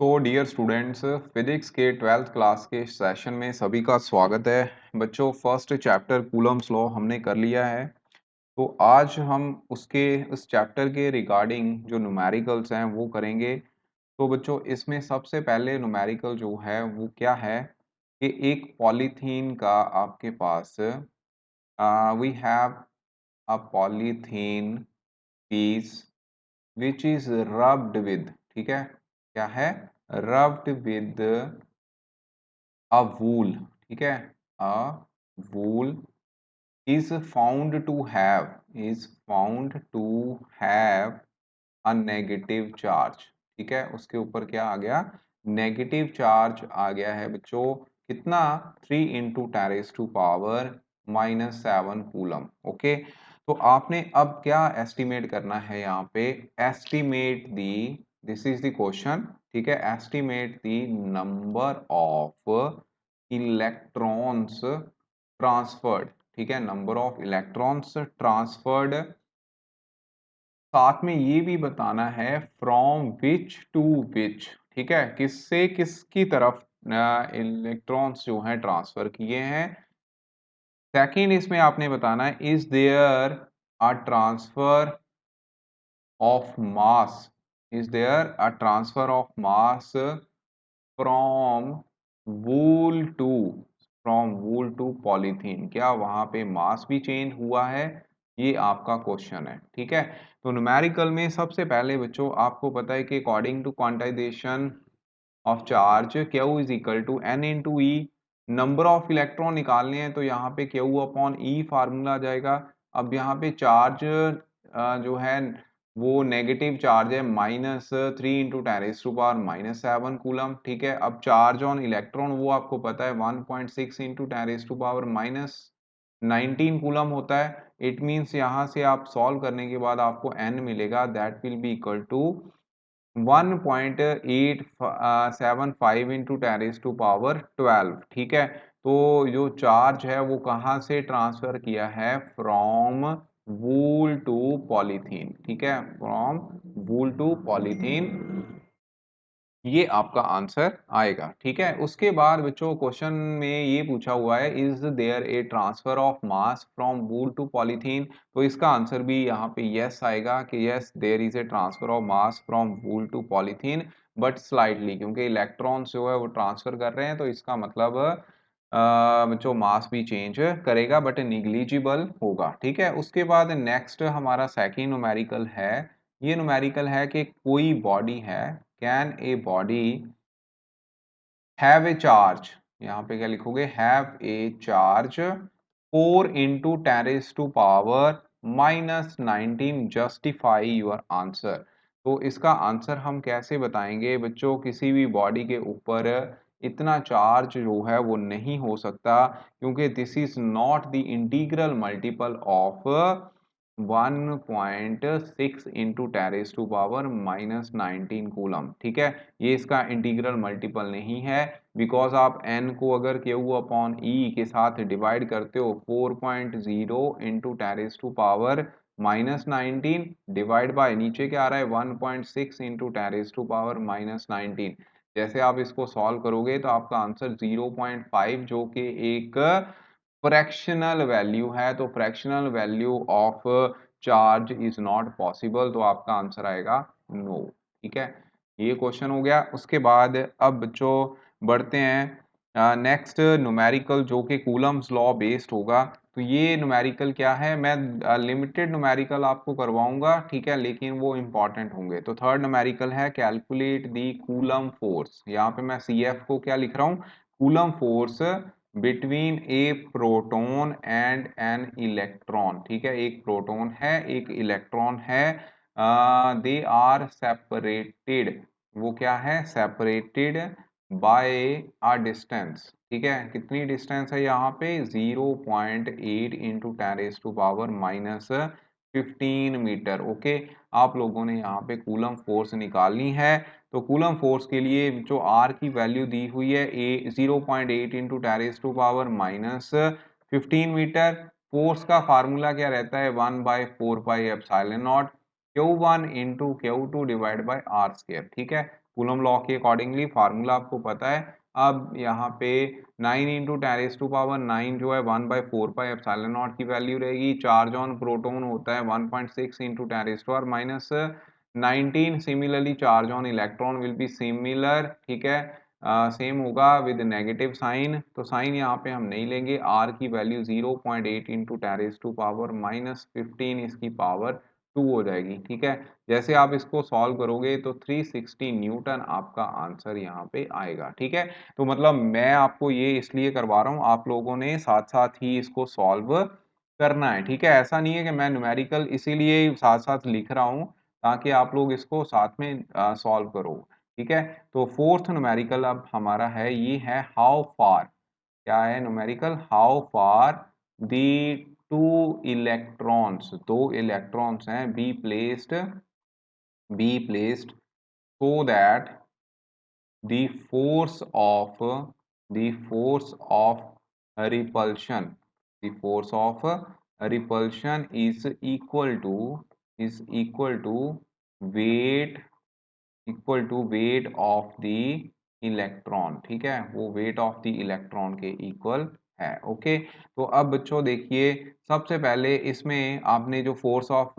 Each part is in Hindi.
तो डियर स्टूडेंट्स, फिजिक्स के 12th क्लास के सेशन में सभी का स्वागत है। बच्चों, फर्स्ट चैप्टर कूलम्स लॉ हमने कर लिया है। तो आज हम उसके उस चैप्टर के रिगार्डिंग जो न्यूमेरिकल्स हैं वो करेंगे। तो बच्चों, इसमें सबसे पहले न्यूमेरिकल जो है वो क्या है कि एक पॉलीथीन का आपके पास we have a polythene piece which is rubbed with, ठीक है, क्या है, रब्ड विद अ वूल, ठीक है, a wool is found to have a negative charge, ठीक है। उसके ऊपर क्या आ गया, नेगेटिव चार्ज आ गया है बच्चों। कितना, 3 × 10⁻⁷ कूलम। ओके, तो आपने अब क्या एस्टिमेट करना है यहाँ पे, estimate the, this is the question, ठीक है, estimate the number of electrons transferred, ठीक है, नंबर ऑफ इलेक्ट्रॉन्स ट्रांसफर्ड। साथ में ये भी बताना है फ्रॉम विच टू विच, ठीक है, किससे किसकी तरफ इलेक्ट्रॉन्स जो हैं ट्रांसफर किए हैं। सेकंड, इसमें आपने बताना है is there a transfer of mass, is there a transfer of mass from wool to polythene, क्या वहां पे मास भी चेंज हुआ है, ये आपका क्वेश्चन है, ठीक है। तो न्यूमेरिकल में सबसे पहले बच्चों आपको पता है कि according to quantization of charge Q is equal to N into E, number of electron निकालने हैं तो यहाँ पे क्यू अपॉन ई फार्मूला आ जाएगा। अब यहाँ पे चार्ज जो है वो नेगेटिव चार्ज है -3 × 10⁻⁷ कूलम, ठीक है। अब चार्ज ऑन इलेक्ट्रॉन वो आपको पता है 1.6 × 10⁻⁻19 कूलम होता है। इट मीन्स यहाँ से आप सॉल्व करने के बाद आपको n मिलेगा, that will be equal to 1.875 × 10⁻12, ठीक है। तो जो चार्ज है वो कहाँ से ट्रांसफर किया है, फ्रॉम वूल टू पॉलीथीन, ठीक है, फ्रॉम वूल टू पॉलीथीन, ये आपका आंसर आएगा, ठीक है। उसके बाद बच्चों क्वेश्चन में ये पूछा हुआ है is there a transfer of mass from wool to polythene, तो इसका आंसर भी यहाँ पे यस आएगा कि yes there is a transfer of mass from wool to polythene, but slightly, क्योंकि इलेक्ट्रॉन्स जो है वो ट्रांसफर कर रहे हैं तो इसका मतलब जो मास भी चेंज करेगा बट निग्लिजिबल होगा, ठीक है। उसके बाद नेक्स्ट हमारा सेकेंड न्यूमेरिकल है, ये न्यूमेरिकल है कि कोई बॉडी है, can a body have a charge, यहाँ पे क्या लिखोगे, have a charge 4 × 10⁻⁻19, justify your answer. तो इसका आंसर हम कैसे बताएंगे बच्चों, किसी भी बॉडी के ऊपर इतना चार्ज जो है वो नहीं हो सकता, क्योंकि this is not the integral multiple of 1.6 × 10⁻⁻19 coulomb, ठीक है। ये इसका इंटीग्रल मल्टीपल नहीं है, बिकॉज आप n को अगर क्यू अपॉन ई के साथ डिवाइड करते हो 4.0 × 10⁻⁻19 डिवाइड बाय नीचे क्या आ रहा है 1.6 × 10⁻⁻19, जैसे आप इसको सॉल्व करोगे तो आपका आंसर 0.5 जो कि एक फ्रैक्शनल वैल्यू है, तो fractional value of charge is not possible, तो आपका आंसर आएगा नो, ठीक है। ये क्वेश्चन हो गया। उसके बाद अब बच्चों बढ़ते हैं नेक्स्ट न्यूमेरिकल जो कि कूलम्स लॉ बेस्ड होगा। तो ये न्यूमेरिकल क्या है, मैं लिमिटेड न्यूमेरिकल आपको करवाऊंगा, ठीक है, लेकिन वो इंपॉर्टेंट होंगे। तो थर्ड न्यूमेरिकल है कैलकुलेट दी कूलम फोर्स, यहाँ पे मैं CF को क्या लिख रहा हूँ, coulomb force between A proton and an electron, ठीक है, एक प्रोटॉन है एक इलेक्ट्रॉन है, दे आर सेपरेटेड, वो क्या है, सेपरेटेड बाय अ डिस्टेंस, ठीक है, कितनी डिस्टेंस है यहाँ पे 0.8 × 10⁻⁻15 मीटर। ओके, आप लोगों ने यहाँ पे कूलम फोर्स निकालनी है। तो कूलम फोर्स के लिए जो R की वैल्यू दी हुई है 0.8 × 10⁻⁻15 मीटर, फोर्स का फार्मूला क्या रहता है 1/4πε0 Q1 × Q2 divide bye R square, ठीक है। कूलम लॉ के अकॉर्डिंगली फार्मूला आपको पता है। अब यहाँ पे 9 इंटू 10⁻⁹ जो है 1/4πε0 की वैल्यू रहेगी। चार्ज ऑन प्रोटोन होता है 1.6 into 10⁻⁻19। Similarly charge on electron will be similar, ठीक है, सेम होगा विद नेगेटिव साइन। तो साइन यहाँ पे हम नहीं लेंगे। आर की वैल्यू 0.8 इंटू 10⁻⁻15 इसकी पावर 2 हो जाएगी, ठीक है। जैसे आप इसको सॉल्व करोगे तो 360 न्यूटन आपका आंसर यहाँ पे आएगा, ठीक है। तो मतलब मैं आपको ये इसलिए करवा रहा हूँ, आप लोगों ने साथ साथ ही इसको सॉल्व करना है, ठीक है। ऐसा नहीं है कि मैं न्यूमेरिकल इसीलिए साथ साथ लिख रहा हूँ ताकि आप लोग इसको साथ में सॉल्व करो, ठीक है। तो फोर्थ न्यूमेरिकल अब हमारा है, ये है हाउ फार। क्या है numerical? How far the two electrons, दो इलेक्ट्रॉन्स हैं, be placed so that the force of repulsion, the force of repulsion is equal to weight, equal to weight of the electron, ठीक है, वो वेट ऑफ द इलेक्ट्रॉन के इक्वल है। ओके, तो अब बच्चों देखिए, सबसे पहले इसमें आपने जो फोर्स ऑफ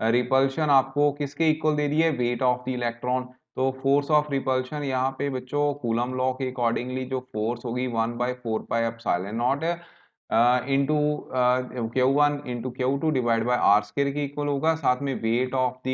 रिपल्शन आपको किसके इक्वल दे दी है? Weight of the electron. तो फोर्स ऑफ रिपल्शन यहाँ पे बच्चों कूलम लॉ के अकॉर्डिंगली जो फोर्स होगी 1/4πε0 into Q1 into Q2 divide by R square के इक्वल होगा। साथ में वेट ऑफ द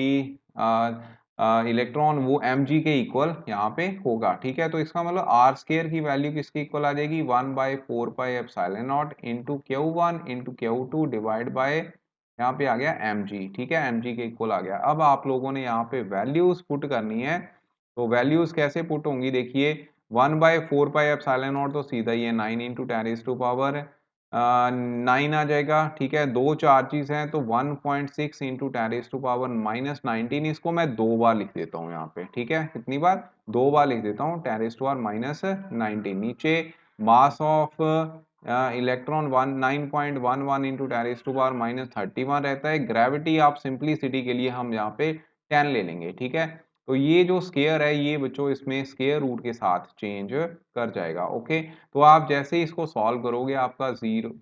इलेक्ट्रॉन वो mg के इक्वल यहाँ पे होगा, ठीक है। तो इसका मतलब आर स्क्वायर की वैल्यू किसके इक्वल आ जाएगी? 1/4πε0 into Q1 into Q2 divide bye यहाँ पे आ गया mg, ठीक है, mg के इक्वल आ गया। अब आप लोगों ने यहाँ पे वैल्यूज पुट करनी है। तो वैल्यूज कैसे पुट होंगी? देखिए 1/4πε0 तो सीधा ही है 9 इंटू 10⁻⁹ 9 आ जाएगा, ठीक है। दो चार्जेस हैं तो 1.6 इंटू 10⁻⁻19, इसको मैं दो बार लिख देता हूँ यहाँ पे, ठीक है। कितनी बार? दो बार लिख देता हूँ 10⁻⁻19। नीचे मास ऑफ इलेक्ट्रॉन 9.11 इंटू 10⁻⁻31 रहता है। ग्रेविटी आप सिंपलिसिटी के लिए हम यहाँ पे 10 ले लेंगे, ठीक है। तो ये जो स्केयर है ये बच्चों इसमें स्केयर रूट के साथ चेंज कर जाएगा। ओके, तो आप जैसे ही इसको सॉल्व करोगे आपका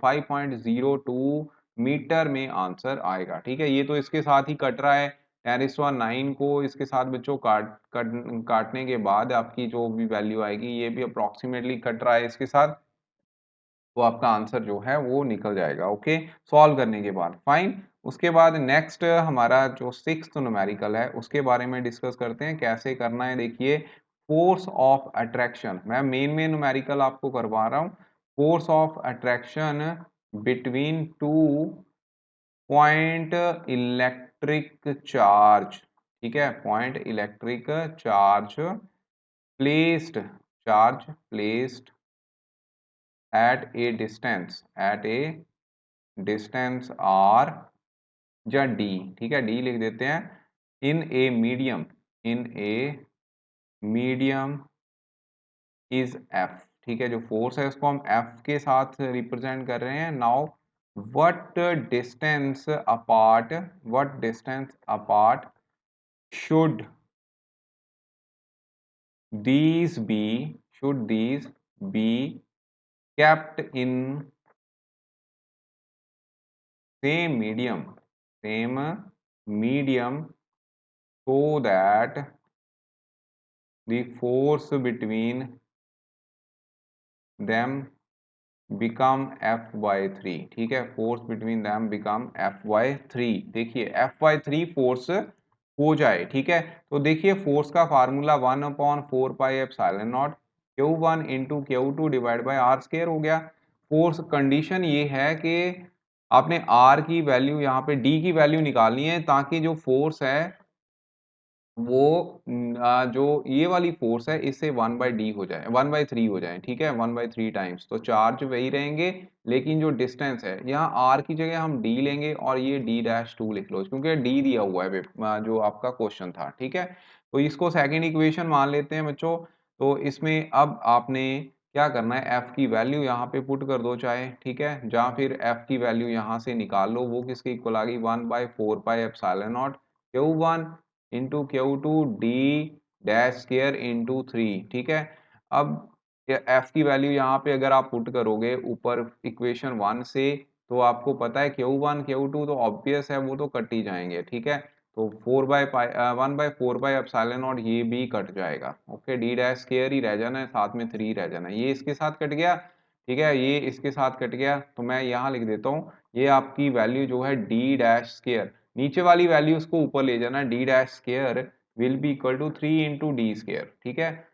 5.02 मीटर में आंसर आएगा, ठीक है। ये तो इसके साथ ही कट रहा है। 10⁻9 को इसके साथ बच्चों काटने के बाद आपकी जो भी वैल्यू आएगी ये भी अप्रोक्सीमेटली कट रहा है इसके साथ, तो आपका आंसर जो है वो निकल जाएगा। ओके, सॉल्व करने के बाद फाइन। उसके बाद नेक्स्ट हमारा जो सिक्स्थ न्यूमेरिकल है उसके बारे में डिस्कस करते हैं, कैसे करना है। देखिए फोर्स ऑफ अट्रैक्शन, मैं मेन न्यूमेरिकल आपको करवा रहा हूँ। Force of attraction between two point electric charge, ठीक है, point electric charge placed at a distance r या d, ठीक है, d लिख देते हैं, in a medium is f, ठीक है। जो फोर्स है उसको हम f के साथ रिप्रेजेंट कर रहे हैं। Now what distance apart should these be kept in same medium so that the force between them become F/3, ठीक है, force between them become F/3। देखिए F/3 फोर्स हो जाए, ठीक है। तो देखिए फोर्स का formula 1/4πε0 Q1 into Q2 divide by R square हो गया। फोर्स कंडीशन ये है कि आपने R की वैल्यू यहाँ पे D की वैल्यू निकालनी है ताकि जो फोर्स है वो जो ये वाली फोर्स है इससे 1/d हो जाए, 1/3 हो जाए, ठीक है, 1/3 टाइम्स। तो चार्ज वही रहेंगे लेकिन जो डिस्टेंस है यहाँ r की जगह हम d लेंगे और ये d-2 लिख लो क्योंकि d दिया हुआ है जो आपका क्वेश्चन था, ठीक है। तो इसको सेकंड इक्वेशन मान लेते हैं बच्चों। तो इसमें अब आपने क्या करना है, f की वैल्यू यहाँ पे पुट कर दो चाहे, ठीक है, या फिर f की वैल्यू यहाँ से निकाल लो। वो किसके इक्वल आ गई? 1/4πε0 Q1 into Q2 d dash square into 3, ठीक है। अब एफ की वैल्यू यहाँ पे अगर आप पुट करोगे ऊपर इक्वेशन 1 से, तो आपको पता है Q1 Q2 तो ऑब्वियस है, वो तो कट ही जाएंगे, ठीक है। तो 1/4 ये भी कट जाएगा। ओके, डी डैश स्क्वायर ही रह जाना है, साथ में 3 रह जाना है। ये इसके साथ कट गया, ठीक है, ये इसके साथ कट गया, तो मैं यहाँ लिख देता हूँ ये आपकी वैल्यू जो है डी डैश स्क्वायर, नीचे वाली वैल्यू उसको ऊपर ले जाना, D dash square will be equal to 3 into D square, ठीक है।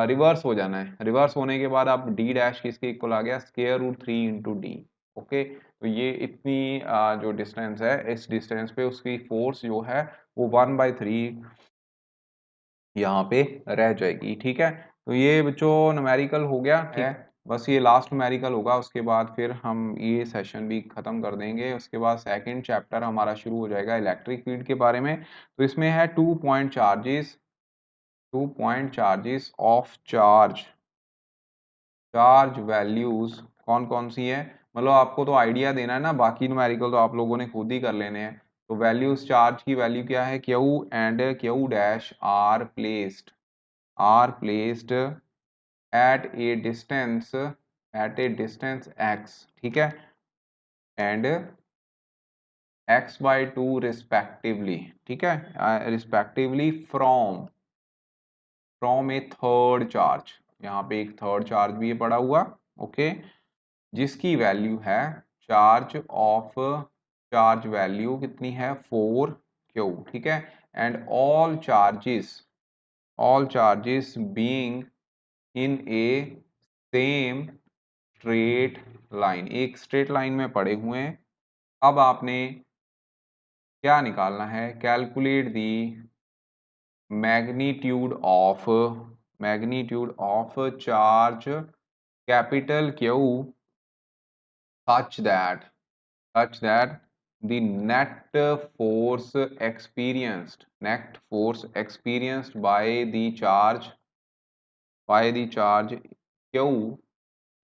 रिवर्स हो जाना है, रिवर्स होने के बाद आप डी डैश किसके इक्वल आ गया, square root 3 into D. Okay, तो ये इतनी जो डिस्टेंस है, इस डिस्टेंस पे उसकी फोर्स जो है वो 1/3 यहाँ पे रह जाएगी, ठीक है। तो ये बच्चों न्यूमेरिकल हो गया, ठीक है। बस ये लास्ट न्यूमेरिकल होगा, उसके बाद फिर हम ये सेशन भी खत्म कर देंगे। उसके बाद सेकंड चैप्टर हमारा शुरू हो जाएगा इलेक्ट्रिक फील्ड के बारे में। तो इसमें है 2 point charges of charge values कौन कौन सी है, मतलब आपको तो आइडिया देना है ना, बाकी न्यूमेरिकल तो आप लोगों ने खुद ही कर लेने हैं। तो वैल्यूज, चार्ज की वैल्यू क्या है, Q and Q dash are placed at a distance x, ठीक है, एंड x/2 रिस्पेक्टिवली, ठीक है, respectively from a third charge, यहाँ पे एक थर्ड चार्ज भी पड़ा हुआ, ओके, जिसकी वैल्यू है चार्ज वैल्यू कितनी है 4q, ठीक है, and all charges being in A same straight line, एक स्ट्रेट लाइन में पड़े हुए हैं। अब आपने क्या निकालना है, calculate the magnitude of charge capital Q such that the net force experienced by the charge Q,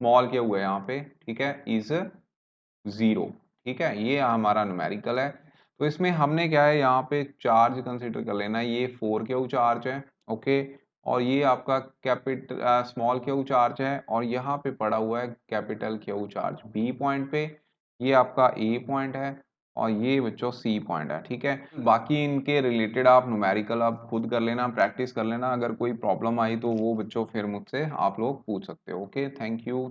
small Q है यहाँ पे, ठीक है, इज 0, ठीक है। ये हमारा न्यूमेरिकल है। तो इसमें हमने क्या है, यहाँ पे चार्ज कंसीडर कर लेना है, ये 4q चार्ज है, ओके, और ये आपका स्मॉल Q चार्ज है, और यहाँ पे पड़ा हुआ है capital Q charge B point पे, ये आपका A पॉइंट है, और ये बच्चों C पॉइंट है, ठीक है। बाकी इनके रिलेटेड आप न्यूमेरिकल आप खुद कर लेना, प्रैक्टिस कर लेना, अगर कोई प्रॉब्लम आई तो वो बच्चों फिर मुझसे आप लोग पूछ सकते हो। Okay, thank you.